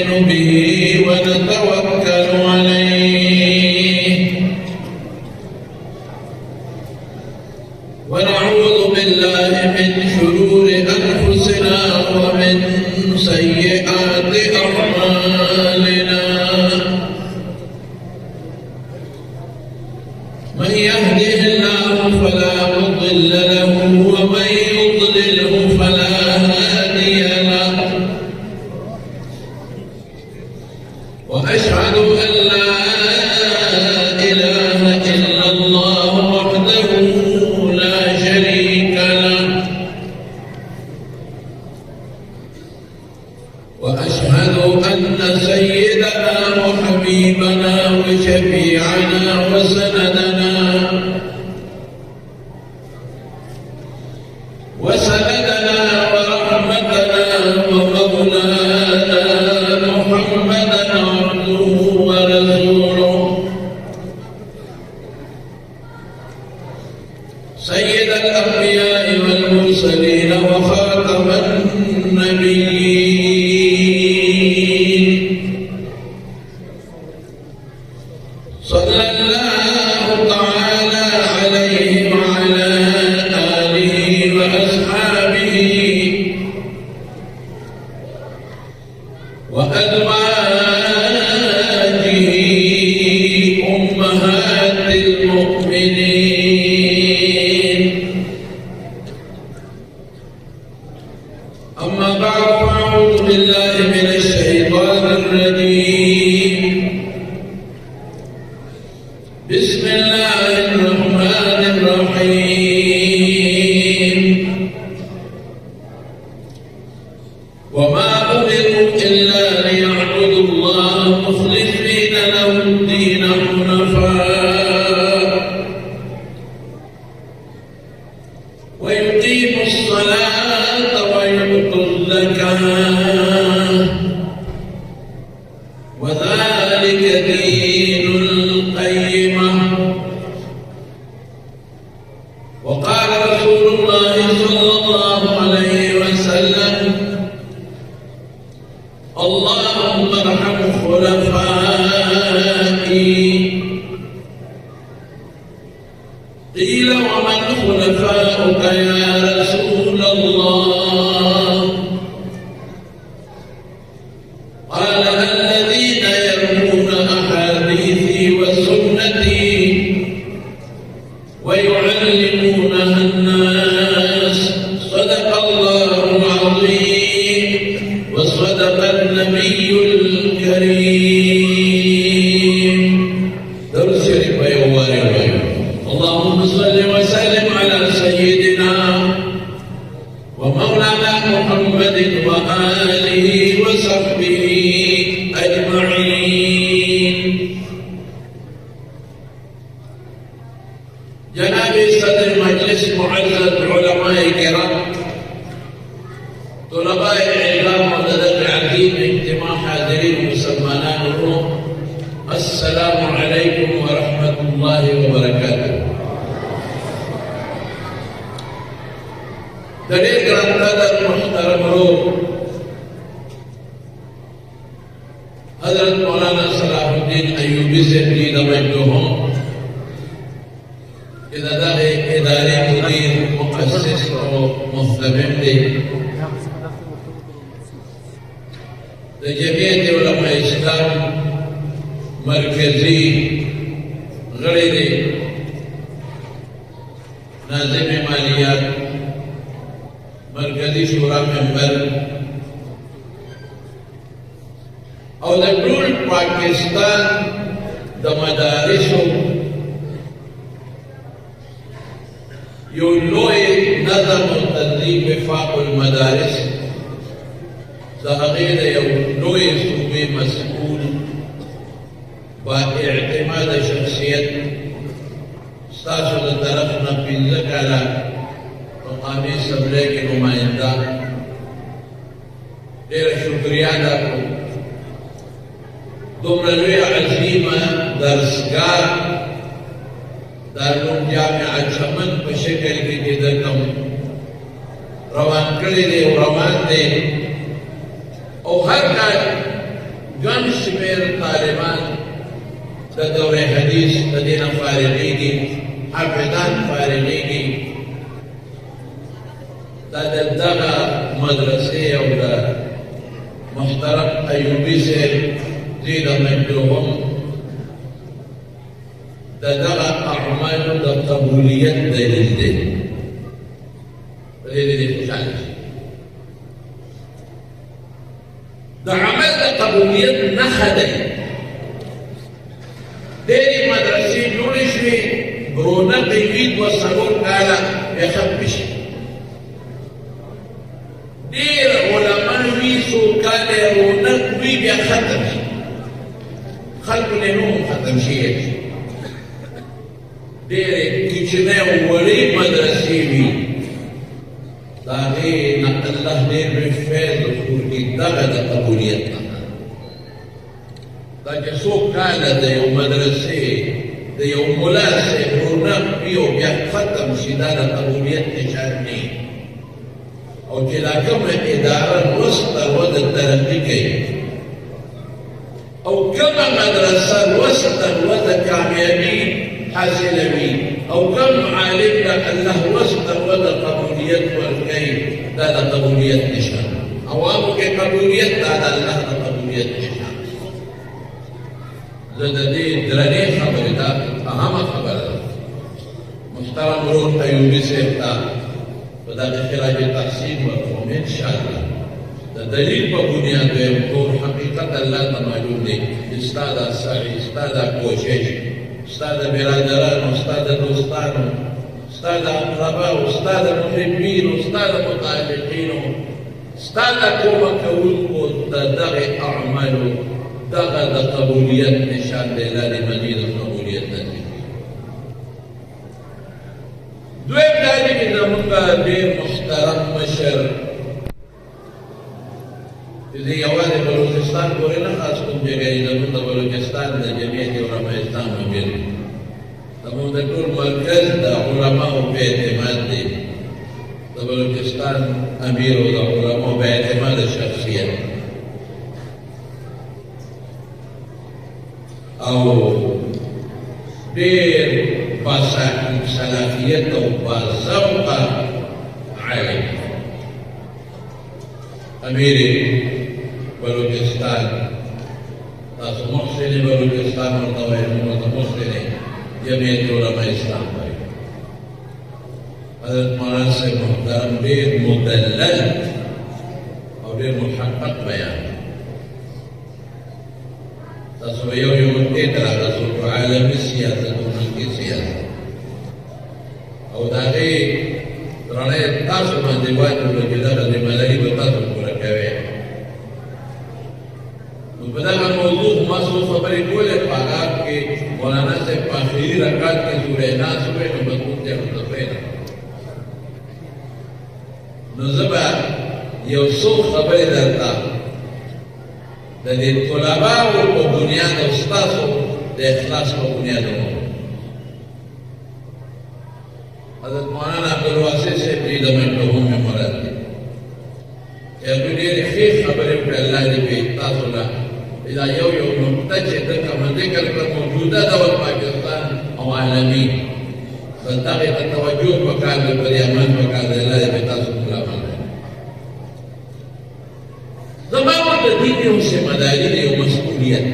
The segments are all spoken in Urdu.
نؤمن به ونتوكل عليه ونعوذ بالله من شرور أنفسنا ومن سيئات أعمالنا من يهده الله فلا مضل له ومن يضلله فلا هادي له وأشهد أن لا إله إلا الله وحده لا شريك له وأشهد أن سيدنا وحبيبنا وشفيعنا وسندنا ورحمتنا ومولانا محمدا عبده ورسوله سيد الأنبياء والمرسلين وخاتم النبيين صلى الله تعالى عليه وعلى آله وأصحابه وأزواجه أمهات المؤمنين أما بعد فأعوذ بالله من الشيطان الرجيم بسم الله الرحمن الرحيم وما أمروا إلا ليعبدوا الله مخلصين له الدين حنفاء ويقيموا الصلاة ويؤتوا الزكاة وذلك دين القيمة وقال رسول الله صلى الله عليه وسلم اللهم ارحم خلفائي قيل ومن خلفاؤك يا رسول الله قال الذين يرمون أحاديثي وسنتي ويعلمونها الناس صدق الله العظيم وصدق النبي الكريم درس شريف ويواري اللهم صل وسلم على سيدنا ومولانا محمد وآله وصحبه أجمعين جناب صدر مجلس معزز علماء الكرام طلباء العلم ومدد العظيم اجتماع حاضرين مسلمان الروح السلام عليكم ورحمة الله وبركاته dari grandfather muhtaram roh Hazrat Maulana Salahuddin Ayyubi Zindi Dawaidohom إداري مدير مؤسس ومهتمم لجمعية علماء الإسلام مركزي غړي ناظم مالیات مرکزی شورا ممبر او د ټول پاکستان د مدارسو یو لوی نظم او تنظیم وفاق المدارس د هغې د یو لوی صوبې مسؤول با اعتماد شخصیت ستاسو د طرف نه 15 کاله مقامی اسمبلی کې نماینده ډېره شکریه ادا کوم دومره لویه عظیمه درسګاه دارالعلوم جامعه چمن په شکل کې چې د کوم روان کړی دی او روان دی او هر کال ګڼ شمېر طالبان د دورې حدیث د دې نه فارغېږي، حافظان فارغېږي. دا د دغه مدرسې او د محترم ایوبي صاحب زید مجدوهم د دغه اعمالو د قبولیت دلیل دی. په دې دې خوشحاله شي. د عمل د قبولیت نښه دی. ډېرې مدرسې جوړې شوې، رونق یې وي، دوه څلور کاله بیا ختمې شي. ډېر علما وي، څو کاله یې رونق وي، بیا ختم شي. خلکو نه نوم ختم شوی شي. ډېرې کوچنۍ او وړې مدرسې وي، د هغې نه الله ډېر لوی فیض ورکړي. دغه د قبولیت نښه دا چې څو کاله د یو مدرسې د یو ملا صاحب رونق وي او بیا ختم شي، دا د قبولیت نشان دی. او چې دا کومه اداره لوست تر وده ترقي کوي او کومه مدرسه لوست تر وده کامیابي حاصلوي او کوم عالم ته الله لوست تر وده قبولیت ورکوي، دا د قبولیت نشان. عوامو کې قبولیت، دا د الله د قبولیت نشان. زه د دې درنې خبرې دا اهمه خبره ده. محترم ورور ایوبي صاحب ته په دغه خراج تحسین ورکوم انشاءالله. د دلیل په بنیاد دویم ټول حقیقت الله ته معلوم دی. ستا دا سعی، ستا دا کوشش، ستا د برادرانو، ستا د دوستانو، ستا د اقرباو، ستا د محبینو، ستا د متعلقینو، ستا د کومه کوونکو د دغې اعمالو دغه د قبولیت نشان دی. الله دې مزید قبولیت نصیب کړي. دویم دا دی چې زمونږ ډېر محترم مشر چې زه یوازې بلوچستان پورې نه خاص کوم جګه یې زمونږ د بلوچستان د جمعیت علماء اسلام امیر دی. زمونږ د ټول مرکز د علماو په اعتماد دی. د بلوچستان امیر او د علماو په اعتماد شخصیت او ډېر باصلاحیت او باذوقه عالم امیر بلوچستان. تاسو محسن بلوچستان ورته وایي، موږ ورته محسن جمعیت علماء اسلام وایي. حضرت مولانا صاحب محترم ډېر مدلل او ډېر محقق بیان. تاسو به یو نقطې ته راغلئ په عالمي سیاست او ملکي سیاست او د هغې رڼۍ تاسو باندې واچوله چې دغه ذمهداري به تاسو پوره کوئ. نو په دغه موضوع ما څو خبرې کولې. په هغه کې مولانا صاحب په آخري رکعت کې سورې ناس ووایي، نو مضمون ته ورته پرېږدم. نو زه به یو څو خبرې درته د دې طلباو په بنیاد او ستاسو د اخلاص په بنیاد وکړم. حضرت مولانا عبدالواسع صاحب دې د مجدوهم مې مراد دی چې هغوی ډېرې ښې خبرې وکړې. الله دې په تاسو له دا یو نقطه چې دلته مې ذکر کړه، موجوده دور پاکستان او عالمي، بس دغې ته توجه پکار دی، پرې عمل پکار دی. الله دې په تاسو خلاف زما د دین یو ذمهداري دی، یو مسؤلیت.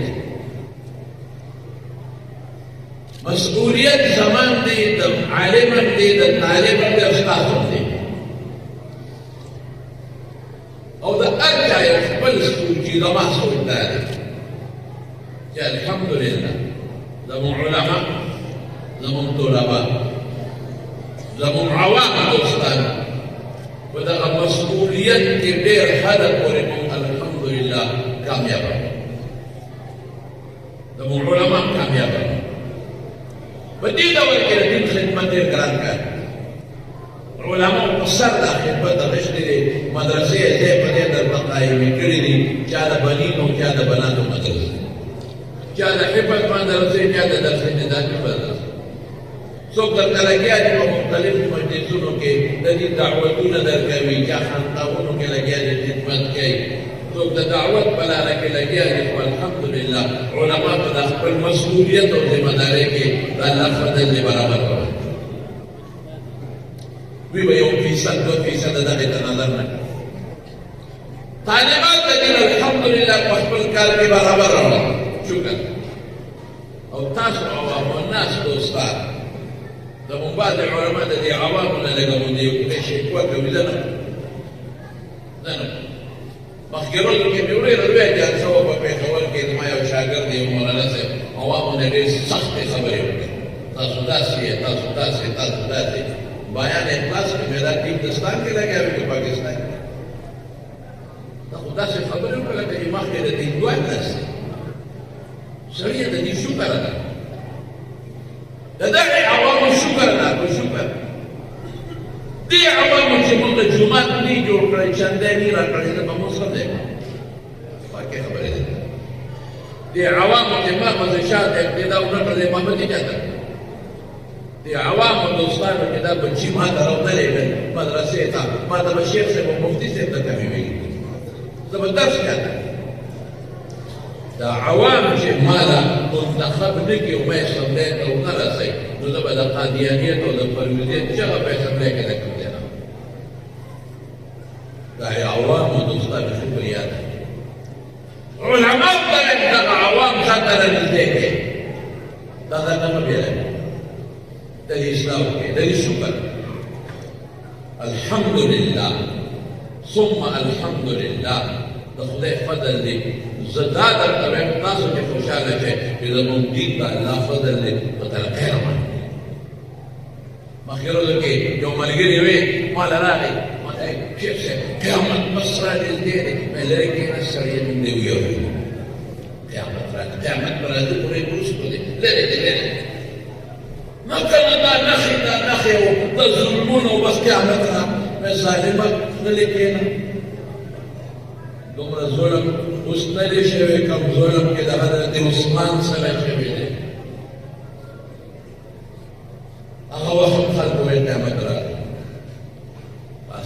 مسؤلیت زمان دی، د عالم هم دی، د طالب هم دی، او ستاسو هم دی. او د هر چا یو خپل سوچ چې زما سوچ دا دی چې الحمدلله زموږ علما، زموږ طلبا، زموږ عوام دوستان په دغه مسؤلیت کې ډېر حده پورې موږ الحمدلله کامیابه یو. زموږ علما کامیابه یو. په دې ډول کې د دین خدمت ډېر ګران کار. علماو په سر دا خدمت اخیستی دی. مدرسې یې ځای په ځای درته قایمې کړي دي، چا د بنینو چا د بناتو مدرسې، چا د حفظ مدرسې، چا د درس نظامي مدرسې. څوک درته لګیا دي په مختلفو مجلسونو کې د دې دعوتونه درکوي، چا خانقاهونو کې لګیا دي خدمت کوي، څوک د دعوت په لاره کې لګیا دي خو الحمدلله علما په د خپل مسؤلیت او ذمهدارۍ کې د الله فضل یې برابر کړی وی به 1% 2% دغې ته نظر نه طالبان د دین الحمدلله په خپل کار کې برابر راوړل شکر او تاسو عوام الناس دوستان زموږ بعضې علما د دې عوامو نه لږه غوندې یو کلی شکوه کوي زه نه مخکې ورځو کې مې ورېره لویه جلسه وه په پېښور کې زما یو شاګرد یو مولانا صاحب عوامو نه ډېرې سختې خبرې وکړې تاسو داسې یې تاسو داسې تاسو داسې بیان اخلاص کې مې دا هندوستان کې لګیا وي که پاکستان کې دا خو داسې خبرې وکړه لکه چې مخکې د دې دوه داسې سړی د دې شکر ادا د دغې عوامو شکر ادا کړو شکر دې عوامو چې موږ د جومات نه جوړ کړی چندې نه راکړی زه به مونځ ښه دی واقع خبرې دي دې عوامو چې ما مزشات اقتدا ونه کړی ما به دې چاته دې عوامو دوستانو چې دا بچي ما ته راوتلی کړي مدرسې ته ما ته به شیخ صاحب او مفتي صاحب ته مې ویلي زه به درس چاته دا عوام چې ما له منتخب نه کړي او ما یې اسمبلۍ ته ونه رسوي نو زه به د قادیانیت او د پرویزیت چغه په اسمبلۍ کې نه کوم دا عوامو دوستانو شکر یاد علما ته دغه عوام ځان ته رانږدې کړي دا درته مه بیروي د دې اصلاح وکړئ د دې شکر الحمدلله ثم الحمدلله د خدای فضل دی زه دا درته وایم تاسو چې خوشحاله شئ چې زموږ دین د الله فضل دی په ترقۍ روان دی مخکې ورځو کې یو ملګري وی ما له راغی شیخ صاحب قیامت بس را نږدې دی مې لرې کښېنه سړی نوم دی ویاړي قیامت راغی قیامت به راځي پورې وروستو دی لرې دی لرې نه کنه دا نښې و د ظلمونو بس قیامت را مې ظالمه غلې کښېنه دومره ظلم اوس نه دی شوی کوم ظلم کې د حضرت عثمان سره شوی دی هغه وخت خلکو ویل قیامت راغی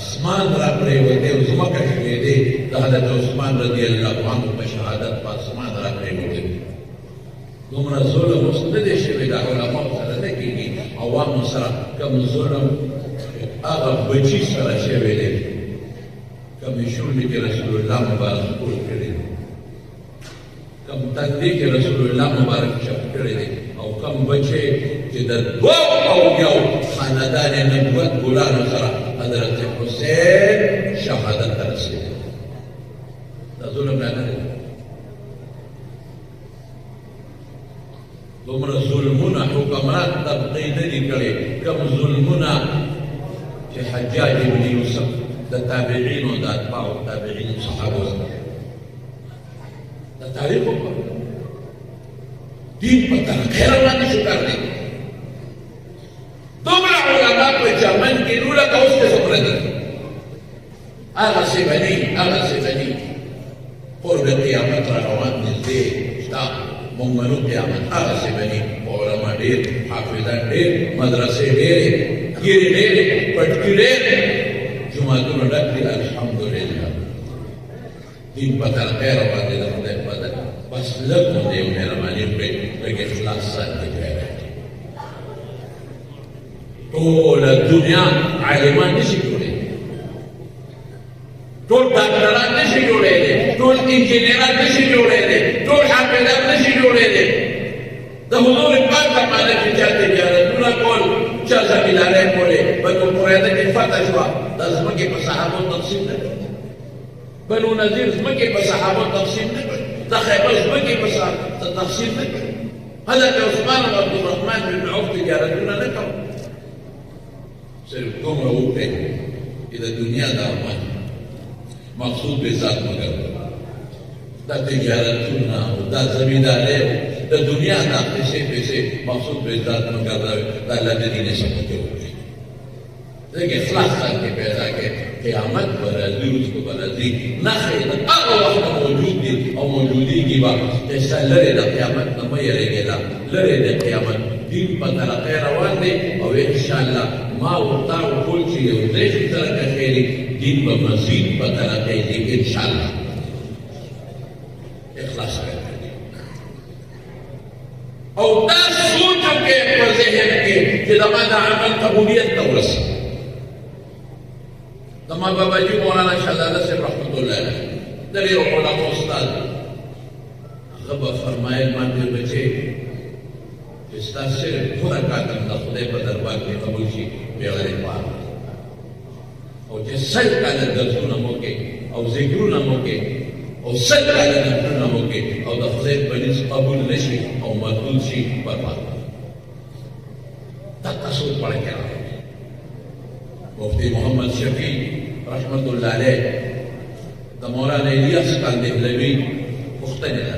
اسمان را پرېوتی او ځمکه شوېدې د حضرت عثمان رضی الله عنه په شهادت په اسمان را پرېوتی دومره ظلم اوس نه دی شوی د علماو سره نه کېږي عوامو سره کوم ظلم هغه بچي سره شوی دی کومې شونډې چې رسول الله مبارک ټول کړي دي کوم تندي چې رسول الله مبارک چپ کړی دی او کوم بچی چې د دوو او یو خاندان نبوت ګلانو سره حضرت حسین شهادت ته رسېدلی دا ظلم را نه دی دومره ظلمونه حکمران طبقې نه دي کړې کوم ظلمونه چې حجاج ابن یوسف د تابعینو د اتباعو تابعینو صحابو سره د تاریخ وکړه دین په ترقۍ روان نه شو کړلی دومره علما په چمن کې نو لکه اوس کې څومره دي هغسې به ني هغسې به ني قرب قیامت را روان نږدې شته موږ منو قیامت هغسې به ني علما ډېر حافظان ډېر مدرسې ډېرې ګیرې ډېرې پټکي ډېرې جوماتونه ډک دي الحمدلله دین په ترقۍ روان دی د خدای فضل بس لږ غوندې یو مهرباني وکړئ لږ اخلاص سره وکړئ ټوله دنیا عالمان نشي جوړېدی ټول ډاکټران نشي جوړېدی ټول انجینران نشي جوړېدی ټول حافظان نشي جوړېدی د حضور پاک زمانه کې چا تجارتونه کول چا زمیندارۍ کولې بنو قریظه کې فتح شوه دا ځمکې په صحابو تقسیم نه کړې بنو نذیر ځمکې په صحابو تقسیم نه کړې د خیبر ځمکې په تقسیم نه کړې حضرت عثمان او عبدالرحمن بن عوف تجارتونه نه کول صرف دومره وکړئ چې د دنیا د ارمان مقصود به ذات مګر دا تجارتونه او دا زمیندارۍ د دنیا د پیسې مقصود به ذات مګر د الله د دین سمه کې وکړئ دغه اخلاص ځکه پیدا کې قیامت پر روز کو بلدي نه خیر هغه وخت موجود دي او موجوديږي با چې لره د قیامت نه مې لريږي لره د قیامت دین په ترقه روان دي او ان شاء الله ما ورته ټول چې یو ځای سره کوي دین په مزید په ترقه دي ان شاء الله اخلاص راځي او دا سوچ کې په ذهن کې چې دا ما د عمل قبولیت ته ورسي. زما بابا جي مولانا شهزاده صاحب رحمت الله علیه د ډېرو علماء استاد هغه به فرمایل ما دې بچې چې ستا صرف پوره کاکم د خدای په دربار کې قبول شي بغیر پاک او چې سل کاله درسونه مو کې او ذکرونه مو کې او سل کاله نفلونه مو کې او د خدای په نس قبول نشي او مردود شي برباد. دا تاسو پړه کړه. مفتی محمد شفیع رحمت الله علیه د مولانا الیاس کاندهلوي پوښتنه ده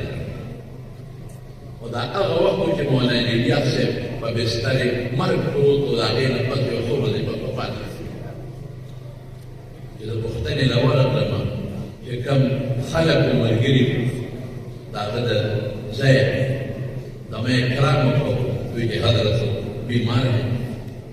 او دا هغه وخت چې مولانا الیاس صاحب په بستر مرګ پروت و د هغې نه پس یو څو ورځې په وفات چې د پوښتنې له ورغلم چې کوم خلک مو ملګري د هغه د ځای د ما اکرام وکړو دوی چې حضرت بیمار ہے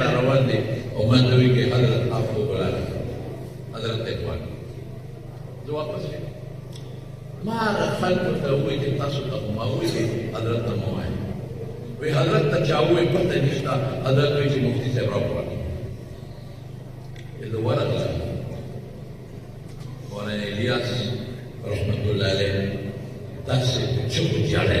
را روان دي او ما ته وی کې حضرت آپ کو بلا حضرت اقبال جو واپس ما خلق ته وی چې تاسو ته ما وی چې حضرت ته مو وای وی حضرت ته چاوي پته نشتا حضرت وی چې مفتی صاحب راوړل د ورغله مولانا الیاس رحمت الله علیه تاسو چوک جاړه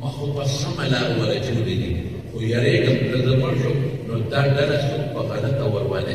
مخبصم لا ولا جودي ويريك تدمرشو نتار درسو فقدت وروانا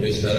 بستر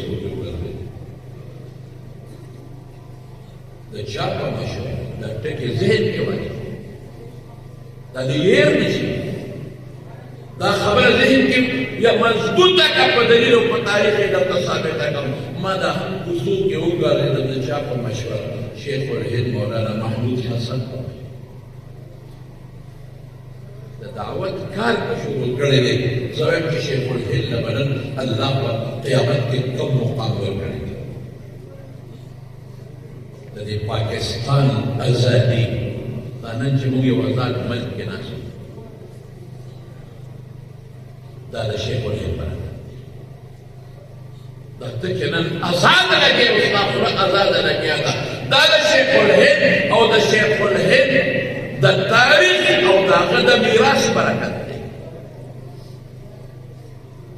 سوچ وکړل. د چا په مشه د ټکي ذهن کې وایي دا دیر نشي دا خبره ذهن کې یا مضبوطه کا په دلیل او په تاریخ کې د ثابته کوم ما دا اصول کې وګورئ د چا په مشوره شیخ الهند مولانا محمود حسن دعوت کار په شروع کړی دی. زویم چې شیخ الهند لبنن الله په قیامت کې کوم مقام ورکړی دی. د دې پاکستان ازادي دا نن چې موږ یو آزاد ملک کې ناست دا د شیخ الهند برکت دا ته چې نن آزاد لګې او ستا خوله ازاده لګیا ده دا د شیخ الهند او د شیخ الهند د تاریخ او د هغه د میراث برکت دی.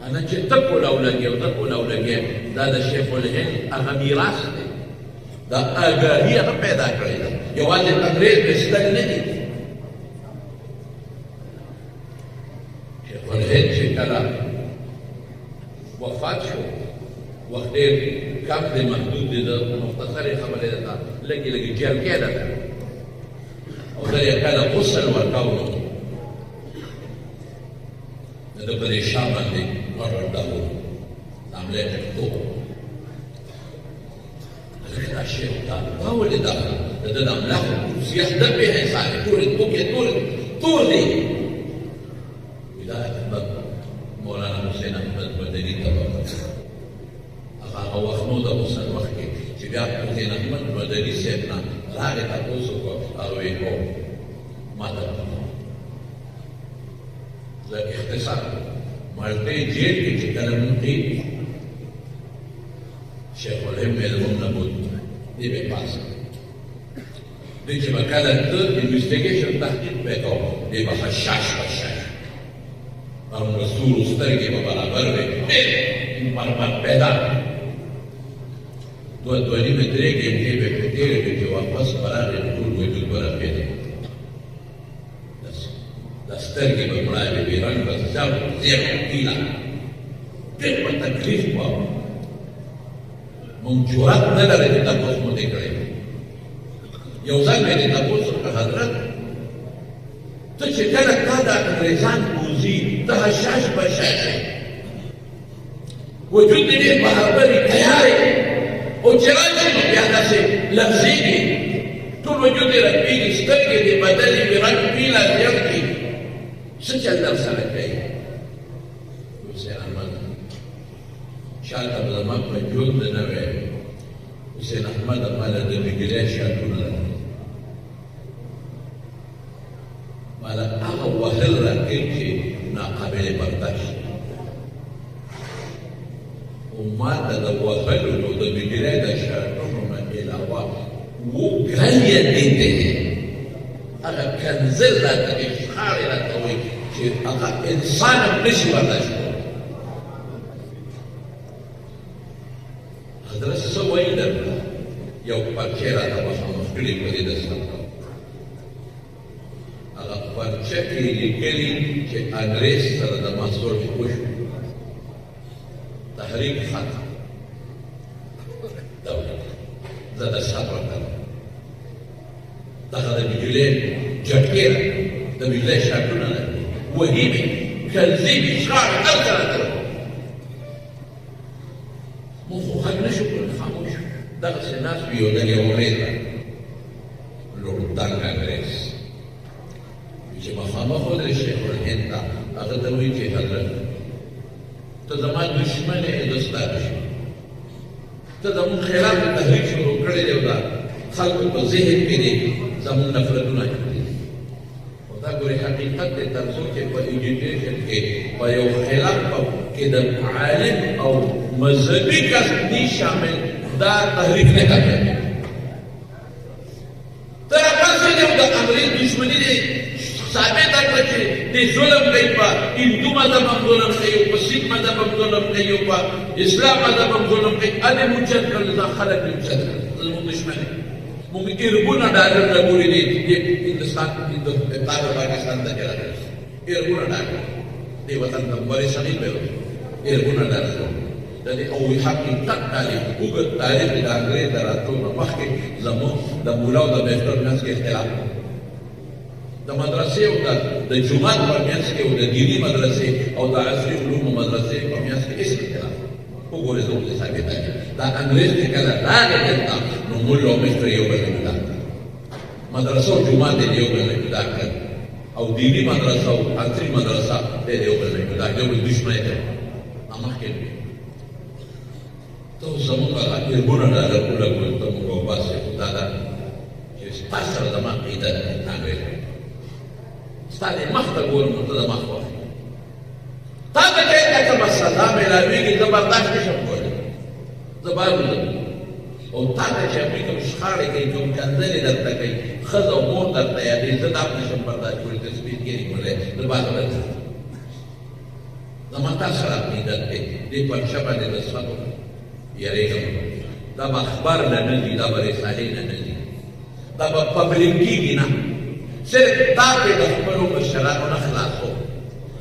انا چې ته کوله ولګې او ته کوله ولګې دا د شیخ الهند هغه میراث دی. دا آګاهي هغه پیدا کړې ده، یوازې انګرېز بستر نه دي. شیخ الهند چې کله وفات شو وخت ډېر کم دی، محدود دی، د مختصرې خبرې ده لږې لږې جرګې ده او دا یې کله غسل ورکولو د ده په دې شا باندې ورډاو حمله کړو. دا شیخ دا ولې دا د ده د املاکو سیاح ده پې حساب ټول ټول دی. دا احمد مولانا حسین احمد مدني ته هغه وخت نو د غسل وخت کې چې بیا حسین احمد مدني صاحب نه راغی تپوس وکړو هغه ویې هو ما ته زه اختصار مالټۍ جیل کې چې کله مونږ شیخ الهند مې زموږ نه بود دې به پاس دې چې به کله ته انویسټیګیشن تحقیق به کوو دې به خشاش هم رسول سترګې به برابر وي مرمت پیدا دوه نیمې درې ګنټې به پرې تېرې کړې چې واپس به راغې ټول وجود به رپېده دا سترګې به مړاوې وي رنګ به زر زیغ پیله ډېر په تکلیف به مونږ جرأت نه لرې چې تپوس مو دې کړی یو ځل مې دې تپوس وکړه حضرت ته چې کله تا دا انګریزان بوځي ته حشاش بشاش وجود دې ډېر برابر وي تیار یې او چې راشي نو بیا داسې لفظېږي ټول وجود دې رپېږي سترګې دې بدلې وي رنګ پیله زیغ کړي څه چل در سره کوي حسین احمد شاته به زما په ژوند نه وی حسین احمد ماله د میګریا شاتونه ماله هغه وهل راکړي چې ناقابل برداشت او ما ته د وهلو نو د میګریا د شاتونو نه علاوه وګړی یې دیده هغه کنزل راته اشخار راته وایي چې هغه انسان هم نشي برداشت حضرت څه وایي درته یو پرچې راته مخامخ کړي په دې دستار هغه پرچه کې لیکلي چې انګریز سره د محصول وشو تحریک ختم دولت زه د شاته ورکړم دغه د بجلۍ جټکې د بجلۍ شاټونه وهي مې کنځي مې شخاړې دلته راته مونږ خو غږ نه شو کړلی خاموش دغسې ناست وي یو ځل یې اورېده لوړتنګ انګریز چې مخامخ ودرې شیخ الهند ته هغه ته وایي چې حضرت ته زما دشمن یې زه ستا دشمن ته زمونږ خلاف تحریک شروع کړی دی او دا خلکو په ذهن کې دی زمونږ نفرتونه جوړېږي او دا ګورې حقیقت دی تر څو چې په ایجوکیشن کې په یو خلاف کې د عالم او مذهبي کس نی شامل دا تحریک نه کوي ته راپاڅېدې او د انګریز دشمني دی ثابت کړه چې دې ظلم کوي په هندو مذهب هم ظلم کوي او په سیخ مذهب هم ظلم کوي او په اسلام مذهب هم ظلم کوي ادې موجد کړل دا خلک دې موجد کړل زموږ دشمن دی مونږ اربونه ډالر لګولي دي هندوستان د پاکستان ته راغلي اربونه ډالر دې وطن ته بلې شهید به اربونه ډالر د دې او حقیقت تاریخ اوږد تاریخ د انګریز د راتلو نه مخکې زموږ د مولا او د بهتر منځ کې اختلاف د مدرسې او د جومات په منځ کې او د دیني مدرسې او د عصري علومو مدرسې په منځ کې هېڅ اختلاف وګورئ زموږ د ثابته دي دا انګریز چې کله راغی دلته نو مولا او مشر یو بل نه جدا کړل مدرسه او جومات یې یو بل نه جدا کړل او دیني مدرسه او عصري مدرسه یې یو بل نه جدا کړل یو بل دشمن دی مخکې ته زموږ هغه اربونه ډالر ولګول ته موږ وباسئ دا ده چې ستا سره زما عقیده ده انګریز ستا دې مخ ته ګورم نو ته د مخ وایې تا ته چې کومه سزا میلاوېږي زه برداشت نه شم کولی زه باید وځم او تا ته چې هغوی کوم شخاړې کوي کوم کنځلې درته کوي ښځه او مور درته یادوي زه دا نه شم برداشت کولی که سپین ګیري کولی زه باید وځم زما تا سره عقیدت دی دې پنشه باندې د سپکو یریږم دا به اخبار نه نه ځي دا به رسالې نه نه ځي دا به پبلک کېږي نه صرف تا پې د خپلو مشرانو نه خلاصو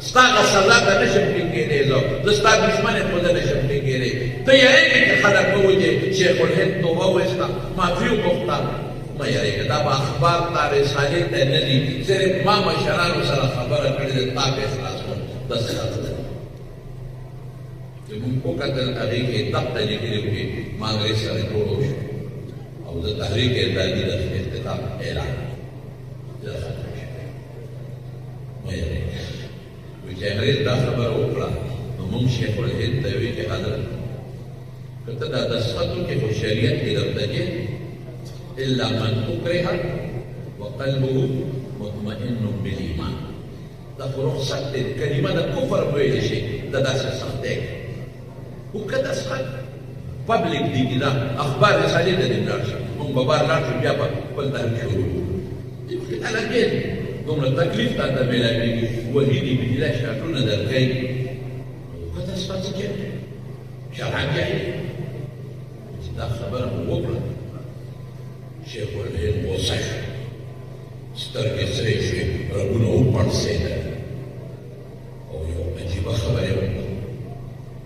ستا هغه سزا ته نه شم ټینګېدی زه ستا دشمن یم خو زه نه شم ټینګېدی ته یېرېږې چې خلک به وایي چې شیخ الهند توبه وایسته معافي وغوښته مه یېرېږه دا به اخبار تا رسالې ته نه ځي صرف ما مشرانو سره خبره کړې ده تا پې خلاصوم داسې راته ده چې مونږ وکتل هغې کې دقته لیکلي وو چې ما انګریز سره جوړ وشو او د تحریک ارتادي د اختتام اعلان مه یېرېږه وایي چې انګریز دا خبره وکړه نو مونږ شیخ الهند ته وایي چې حضرت که ته دا دستخط وکړې خو شریعت کې درته دی إلا من أكره وقلبه مطمئن بالإيمان. دا فرصة الكلمة دا كفر بويل شيء دا سسختك وكذا سخت public دي كده أخبار رسالة دا دمراشة هم ببار لارش بيابا قلت الشروع يمكن على كده ضمن التكليف دا ملاكي وهيدي بدلاش شاكونا دا الخير وكذا سخت كده شرعا جاي دا خبره وبرا شيخ والهين وصح سترګې سرې شوې رګونه وپړسېدل او یو عجیبه خبره وکړه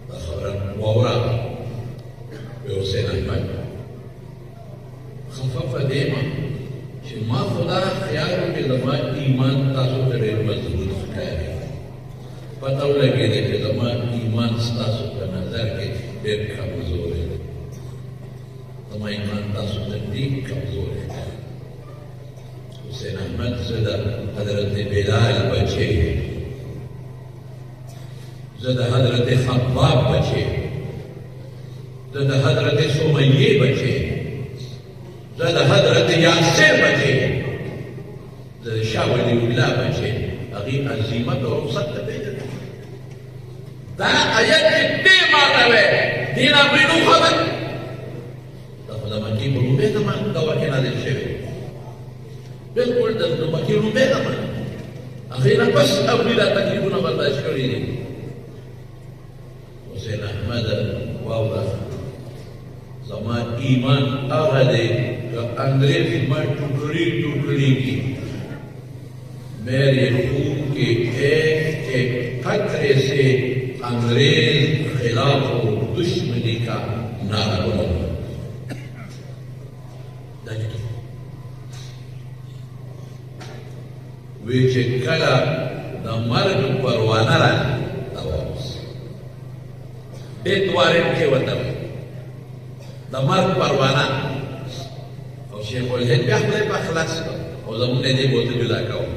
دا خبره واوره حسین احمد خفه په دې ما چې ما خدا خیال وکړ زما ایمان تاسو ته ډېر مضبوط ښکاري پته ولګېده چې زما ایمان ستاسو په نظر کې ډېر کمزوری دی زما ایمان تاسو ته ډېر کمزوری دی حسین احمد زده حضرت بلال بچے زده حضرت خباب بچے زده حضرت سمیہ بچے زده حضرت یاسر بچے زده شاہ ولی اللہ بچے اغیب عظیمت اور رخصت بیدر دا آیت جدی ماتوے دینا بینو خبر دا خدا مکی بلو بیدر من دوا کنا دل شوی بالکل د مکی رومبه ده اخیرا بس اولیدا تکلیفونه برداشت کړی دي حسین احمد واودا زما ایمان هغه دی کہ انگریز میں ٹکڑی ٹکڑی کی میرے خون کے ایک ایک قطرے سے انگریز خلاف و دشمنی کا نعرہ بلند وی چې کله د مرګ پروانه راځي دا واپس دې دوارې کې وته د مرګ پروانه او شیخ الهند بیا خپل په خلاص او زمونږ دې بوته جدا کاوه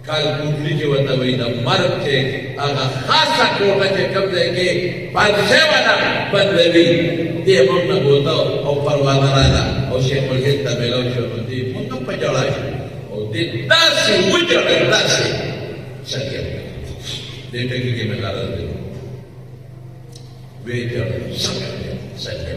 کال کوټلی کې وته وی د مرګ کې هغه خاصه کوټه چې کوم ځای کې پادشه ولا بدلوي دې موږ نه بوته او پروانه راځي او شیخ الهند ته ملو شو دې موږ په جوړا de darse mucho de darse sería de que me la de veja sería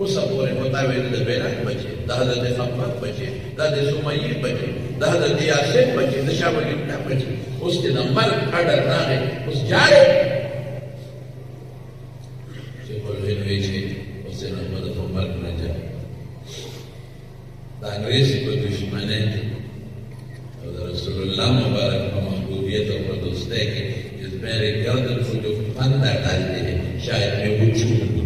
وصبوري وطاوي للبيلات بجي ده هذا اللي خبط بجي ده اللي سمية بجي ده هذا اللي ياسين بجي ده شامل يبنى بجي وسط نمبر هذا الراغي وسط جاري شكل هين ويجي وسط نمبر فمبر نجا ده انگريزي کو دشمنين ده رسول الله مبارك ومحبوبيت وقدوسته کے جس میرے گردن کو جو پندر ڈالتے ہیں شاید میں وجود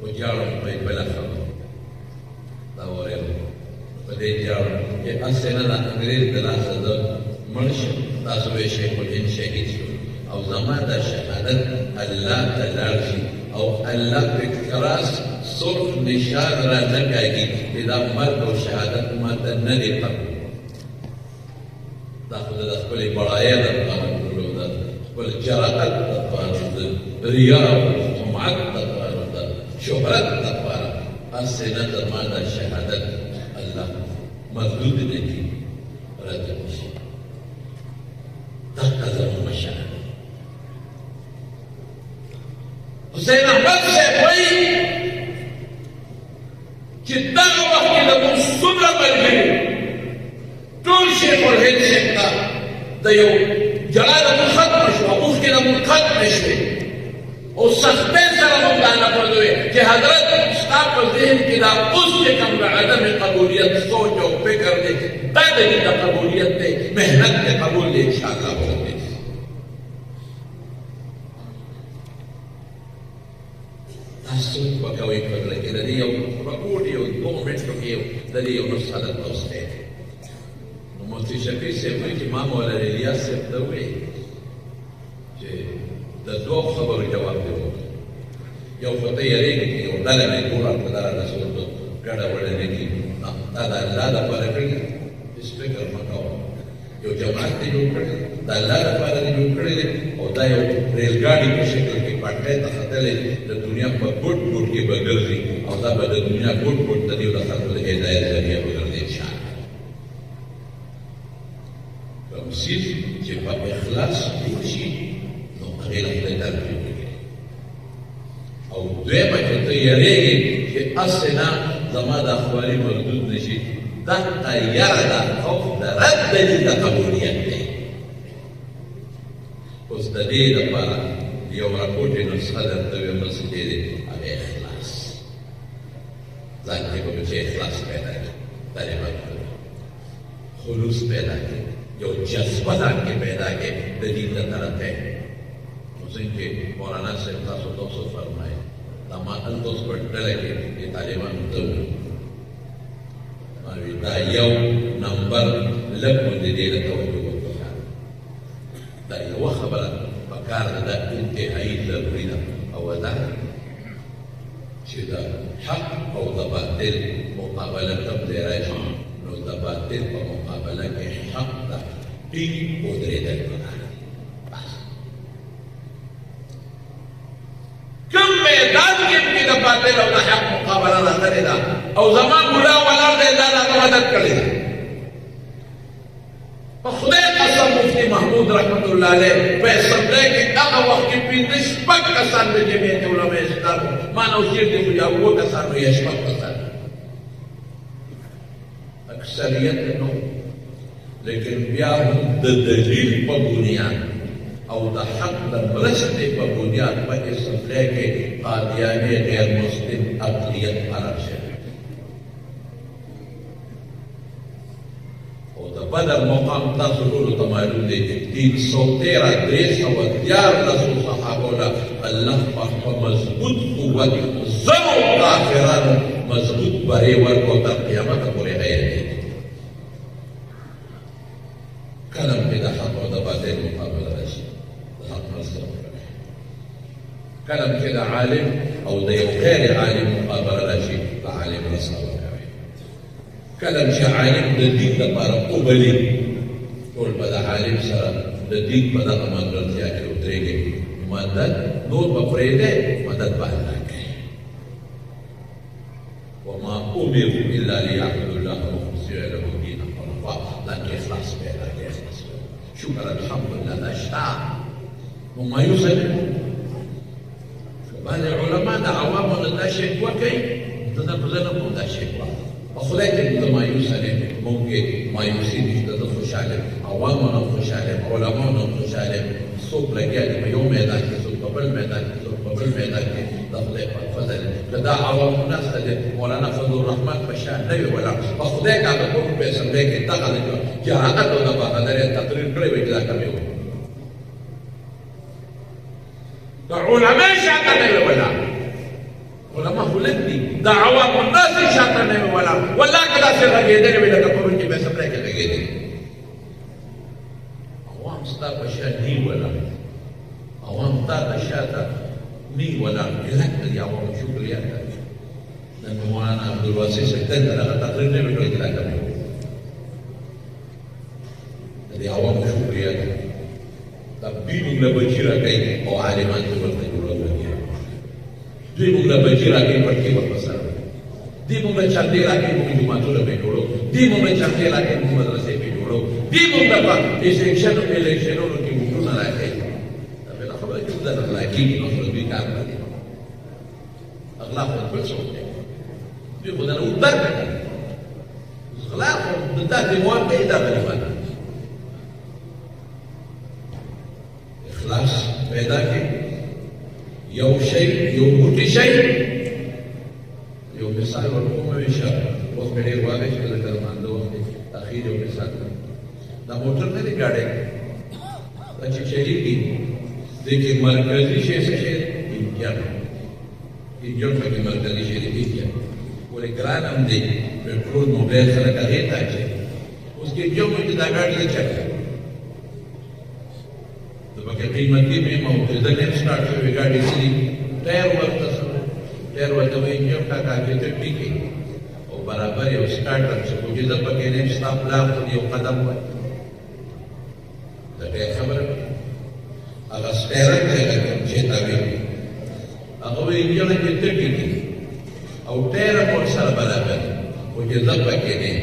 وجعلهم بين بلغهم دورهم وديجعلهم أنسنا الأنجليز دراسة مرش تاسوي شيخ الهند شهيد أو زمان شهادة الله تلاشي أو الله بكراس صرف نشاد رانكاي إذا مرد وشهادة ما تنادي قبل تأخذ كل برايا كل جراءة رياض سمعة شهرت تطوارا أنسنا درمانا شهادة الله مردود نجي رد مشي تقدر مشاهد حسين أحمد سے کوئی جدا وقت لکن سنر ملگی طول شیخ الهند شیختا دیو جلال ختم شو اوف کے لکن ختم شوی او سختے سره مولانا پردوی کہ حضرت استاد پر ذہن کی دا اس سے کم عدم قبولیت سوچ و فکر دے بعد کی دا قبولیت دے محنت دے قبول دے انشاءاللہ بولتے تاسو وکوي پر لکه د دې یو رکوډ یو 2 منټو کې د دې یو نسخه د توسته نو مفتي شفیع صاحب چې ما مولا الیاس صاحب یو خو ته یېرېږي چې یو ډله مې جوړه کړه دغه داسې ورته ګډه وډه نه کړي دا د الله لپاره کړي هېڅ فکر مه کوه یو جماعت دې جوړ کړی د الله لپاره دې جوړ کړی دی او دا یو ریلګاډي په شکل کې پټلۍ ته ختلی د دنیا په ګوټ ګوټ کې به ګرځي او دا به د دنیا ګوټ ګوټ ته دې د خلکو د هدایت ذریعه به ګرځي انشاءالله کوم څیز چې په اخلاص جوړ شي نو هغې له خدای درجې وکړي او دویمه چې ته یېرېږې چې هسې نه زما دا خواري مردود نه شي دغه یره ده خوف د رد دلیل د قبولیت دی اوس د دې لپاره یو راپورټې نسخه درته وایم بس دې دی هغه اخلاص ځان کې به چې اخلاص پیدا کړي طالبان خلوص پیدا کړي یو جذبه ځان کې پیدا کړي د دین د طرف ته نو څنګه مولانا صاحب تاسو تاسو فرمایي دا ما هلته اوس په ډله کې د طالبانو ته دا یو نمبر لږ باندې دې له توجه وکړه دا یوه خبره پکار ده دا انتهایي ضروري ده او دا چې د حق او د باطل مقابله کوم ځای راشي نو د باطل په مقابله کې حق ته ټینګ ودرېدل پکار دي کوم میدان کې د باطل او د حق مقابله راغلې ده او زمان ملا ولاړ دی دا راته مدد کړې ده په خدای قسم مفتي محمود رحمت الله علیه په اسمبلی کې هغه وخت کې پنځه شپږ کسان د جمعیت علماء اسلام ما نو چېرې دی خو یا اووه کسان وو یا شپږ کسان اکثریت نو لیکن بیا هم د دلیل په بنیاد او د حق د مرستې په بنیاد په اسمبلی کې قادیاني غیر مسلم اقلیت حرام شوی بدر مقام تاسو ټولو ته معلوم دی 313 صحابو له الله په مضبوط قوت زرو کافرانو مضبوط بری ورکړو تر قیامته پورې غیر دی کله چې د حق او د باطل مقابله راشي د حق مرسته وکړئ کله چې د عالم او د یو غیر عالم مقابله راشي د عالم مرسته وکړئ کله چې عالم د دین لپاره وبلي ټول به د عالم سره د دین په دغه ملګرتیا کې ودرېږي مدد نور به پرېږدی مدد به الله کوي وما امروا الا ليعبدوا الله مخلصين له الدين حنفاء لکه اخلاص پیدا کړي اخلاص شکر الحمدلله دا شته نو مایوسه نه بعضې علما د عوامو نه دا شکوه کوي زه نه کوم دا شکوه خدای ته د مایوسه نه ممکن مایوسي نشته زه خوشحاله عوامو نه خوشحاله علماو نه خوشحاله څوک لګیا دي په یو میدان کې څوک په بل میدان کې څوک په بل میدان کې د خدای په فضل که دا عوامو ناسته دی مولانا فضل الرحمن په شان نه وي ولاړ په خدای کاغه ټول په اسمبلی کې دغه جهالت او د بهادرۍ تقریر کړی وي چې دا کم یو که علما شاته نه وي ولاړ علما هلک دي د عوامو الناس شاته نه وي ولاړ والله که داسې غږېدلې وي لکه پرون چې په اسمبلی کې غږېدلې عوام ستا په شا ني ولاړ عوام تا ته شاته ني ولاړ کلک دي عوامو شکریات نن مولانا عبدالواسع صاحب دلته دغه تقریر نه وي کړی چې دا کم یو د دې عوامو شکریات دا دوی موږ له بچي راکوي او عالمان چې ورته جوړول دوی موږ له بچي راکوي پټکي ورته سره دوی موږ له چاندې راکوي موږ جوماتونه پرې جوړو دوی موږ له چاندې راکوي موږ مدرسې پرې جوړو دوی موږ له په الیکشنونو کې موږونه راکوي دا بله خبره چې موږ د غلا کېږي نو خو دوی کار نه دی غلا خو بل څوک دی دوی خو دنه ودر کړه غلا خو د داسې مواد کوي دا غریبان اخلاص پیدا کړي یو شی یو موټی شی یو مثال ورکوم ویشه اوس مې ډېر واضح شو لکه مانده وخت اخیر یو مثال دا موټر نه دی ګاډی دا چې چلیږي دې کې مرکزي شی څه شی انجن پکې مرکزي شی دی انجن ولې ګران هم دی پټرول موبایل سره هغې ته اچوي اوس کې انجن چې دا ګاډي نه چلوي قیمتي مې موجوده نه سٹارټ شوی ګاډي سړي ټایر ورته ډېر ورته وایي انجن کاکا چې ته ټیک او برابر یو سټارټر چې خو چې زه پکې نه یم ستا پلار خو یو قدم وای د ډېر خبره هغه سټیرنګ دی کوم چې تا وایي هغه وایي انجن چې ته ټیک او ټیر هم ورسره برابر خو چې زه پکې نه یم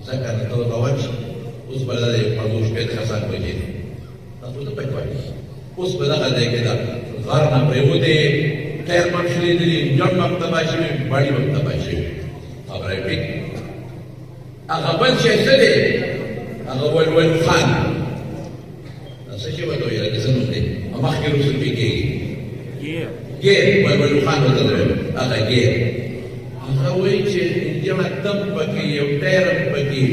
ځکه نه ته روان شي اوس به دا یو پنځوس شپېته کسان بجې دي تاسو ته پکې وایي اوس به دغه ځای کې دا غر نه پرېوتې ټیر هم شلېدلي انجن هم تباه شوي باډي هم تباه شوي خبره یې ټیک هغه بل شی څه دی هغه ولولو خان دا څه شی ورته وایي لکه څه نوم دی مخکې روسو پې کېږي ګیر ولولو خان ورته هغه ګیر هغه وایي چې انجن دم پکې یو ټیر هم پکې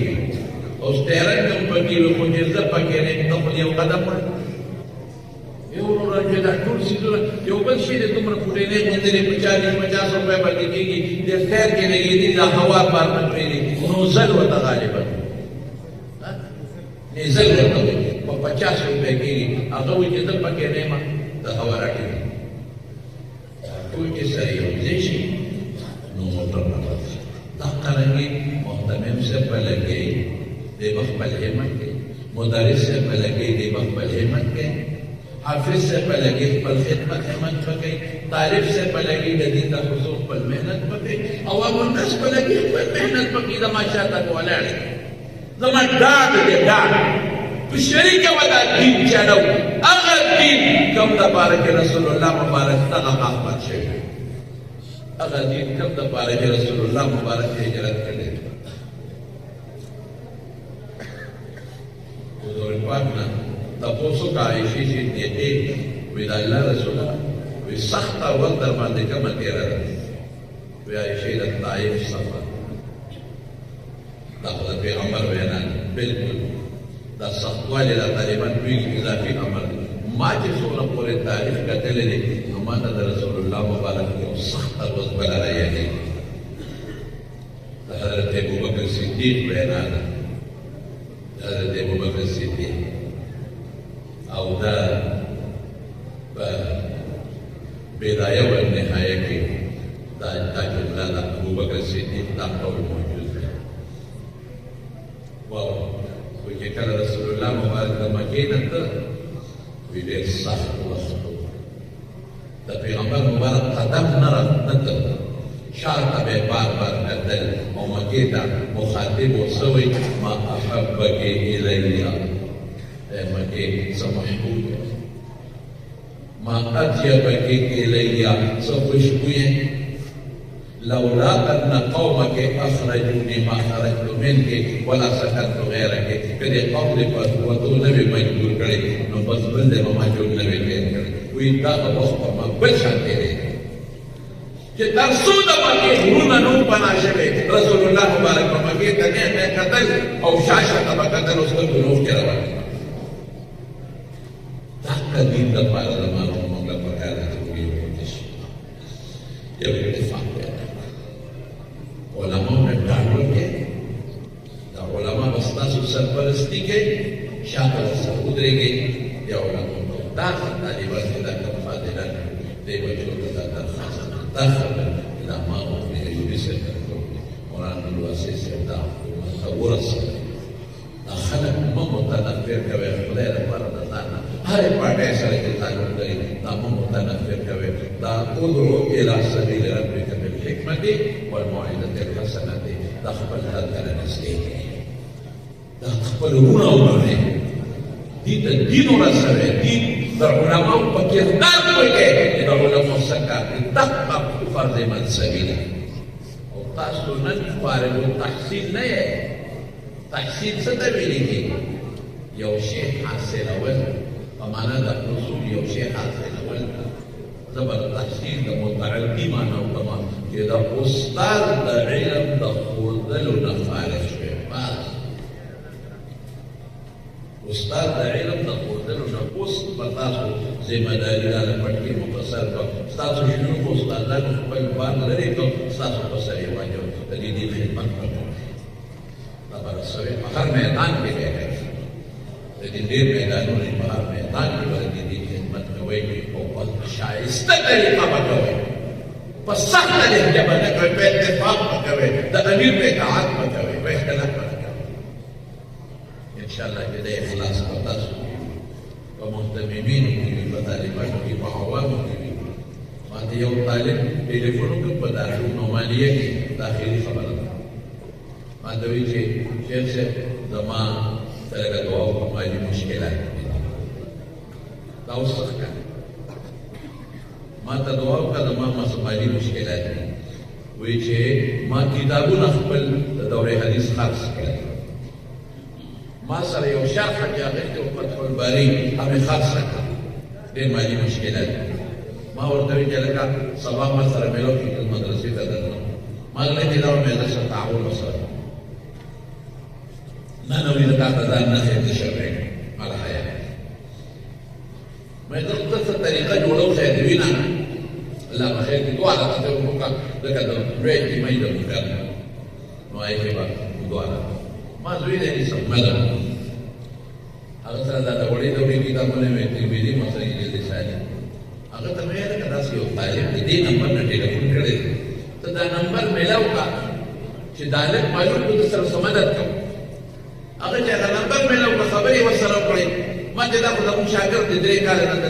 او سټیرنګ هم پکې وي خو چې زه پکې نه یم ته خو یو قدم وړه یو وروره چې دا ټول څیزونه یو بل شی دی دومره فوټېلې غوندې په 40-50 روپۍ باندې کېږي د ټیر کې لګېدي دا هوا بار نه پرېږدي نوزل ورته غالبا نیزل ورته وایي په 50 روپۍ کېږي هغه وایي چې زه پکې نه یم د هوا راټوي ټول چې سره یو ځای شي نو موټر نه راځي دا قرنګي محتمم صاحب به لګوي دی به خپل همت کوي مدرس صاحب به لګوي دی به خپل همت کوي حافظ صاحب به لګوي خپل خدمت همت به کوي طالب صاحب به لګوي د دین د حضور خپل محنت به کوي عوام الناس به لګوي خپل محنت به کوي زما شاته ولاړ زما ډاډ دی ډاډ په شریکه ودا دین چلو هغه دین کوم دپاره چې رسول الله مبارک دغه محبت شوی هغه دین کوم دپاره چې رسول الله مبارک هجرت کړی حضور پاک نه تپوسو کا عایشې چې دې وی د الله رسول وی سخت اول در باندې کومه تېره ده وی عایشې د طایف سفر دا خو د پیغمبر وینا بلکل دا سختوالی دا طالبان پوهېږي اضافي امر ما چې څومره پورې تاریخ کتلی دی نو ما ته د رسول الله مبارک یو سخته ورځ بله رایادېږي د حضرت ابوبکر صدیق وینا ده حضرت ابوبکر صدیق او دا په بدایه و نهایه کې دا جمله ده ابوبکر صدیق دا قول موجود دی واو خو چې کله رسول الله مبارک د مکې نه ته وي ډېر سخت وخت د پیغمبر مبارک قدم نه راتله شار ته به بار بار کتل او مکې ته مخاطب ورڅه وایي ما احبک الیا ای مکې څه محبوب ما اطیبک الیا څه خوشبویه لولا ان قومك اخرجوني ما خرجت منك ولا سكنت غيرك کدی قوم دې په وته نبی مجبور کړي نو بس بل دې ما جوړ نه وي کړي وی دا وخت ما بل شان دی چې تر څو د مکې غرونه نو پناه شوي رسول الله مبارک په مکې ته نه کتل او شاشه ته کتل اوس ته نو کې روان دا کدی د پاره د ما موږ له پکاره ته ویل شي یو اتفاق علماء نے ڈاکٹر کے دا علماء بستاسو سرپرستی کے شاکر سر ادرے گے یا علماء کو داخل تعلیبات کے داخل فادلان دے بچوں کا درخواست داخل علماء اپنے ایوبی سے کرتے قرآن الواسی سے داخل مصورت سے خلق متنفر کوي خدای لپاره د ځانه هرې پاټۍ سره چې تعلق لري دا متنفر کوي دا ادعو الى سبیل ربک بالحکمة والموعظة الحسنة دا خپل حد ته نږدې دا خپل وروڼه وګڼئ دې ته دین ورسوئ دین د علماو په کردار وکړئ چې د علماو څه کار دی دقه فرض منصبي ده او تاسو نن فارغ التحصیل نه یې تحصیل څه ته ویل کېږي یو شی حاصلول په معنا د حصول یو شی حاصلول زه به تحصیل د متعدي معنا وکړم چې د استاد د علم د ښودلو نه فارغ شوی بس استاد د علم د ښودلو نه اوس به تاسو ذمهداري راله پټ کې مختصر کړم ستاسو شنو خو استادانو خپل بار لري که ستاسو په سر یې واجب د دې خدمت وکړئ برسوي په هر میدان کې دی د دې ډېر میدانونه په هر میدان کې باندې دې خدمت کوي او په شایسته طریقه به کوي فالصحة للجبل نكوي باتفاق مكوي ده أمير بيتعاد مكوي واختلاف مكوي إن شاء الله كده إخلاص بطاسو ومهتمين في بطالبات في معوام ما تيوم طالب تليفونك بدارو نومالية داخلي خبرنا ما دوي شيخ زمان تلقى دعوة ما دي مشكلات توسخ كان ما تدعو كذا ما مسمالي مشكلات ويجي ما كتابون أخبل دوري حديث خاص كذا ما صار يو شرح يا غير فتح الباري هم خاص كذا دين ما دي مشكلات ما ورتوي جلك صباح ما صار ملو في المدرسة تدرنا ما لقيت دور مدرسة تعاون وصار نحن نريد تعتذر نحن نشرب على حياة ما يدرس الطريقة جولو سيدوينا لا ما خير كدوا على تطور مكان لكن رأيت ما يدرس مكان ما يخبر كدوا على ما زويد أي سب ماذا أغلب هذا دوري دوري كذا من المتبادي مثلا يجلس ساعة أغلب تمام كذا سيو طالب إدي نمبر نتيجة كذا تدا نمبر ملاو كا شدالك ماجو كذا سر سمادات كم أغلب جاء نمبر ملاو كخبري وسلام كريم ما جدا خدا مشاكل تدري كاره نتا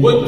7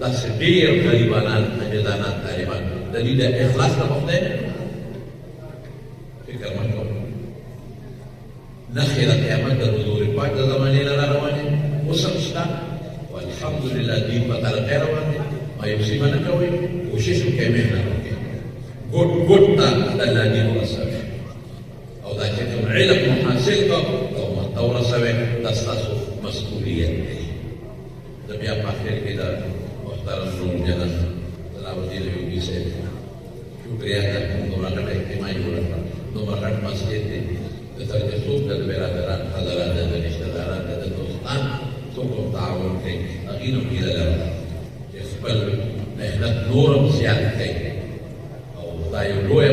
tasbir kalimanan ajadan kalimat jadi dah ikhlas tak boleh fikir macam nakhir kiamat terhuzur pada zaman ini larawani usah walhamdulillah di batal khairawan ayub si mana kawin usish kemehna god tak dalani wasaf atau dah cakap ilmu hasil kau atau matawra sawe tastasuf mas'uliyat tapi apa akhir kita dalam jalan dalam diri bisa syukriya dan nomorkan iktimai bulan nomorkan masjid terjatuh dan beradaan hadaran dan istidaran dan dostan cukup tahun ke akhirnya kita dalam ikhbal nehlat nur siat ke atau tayo loya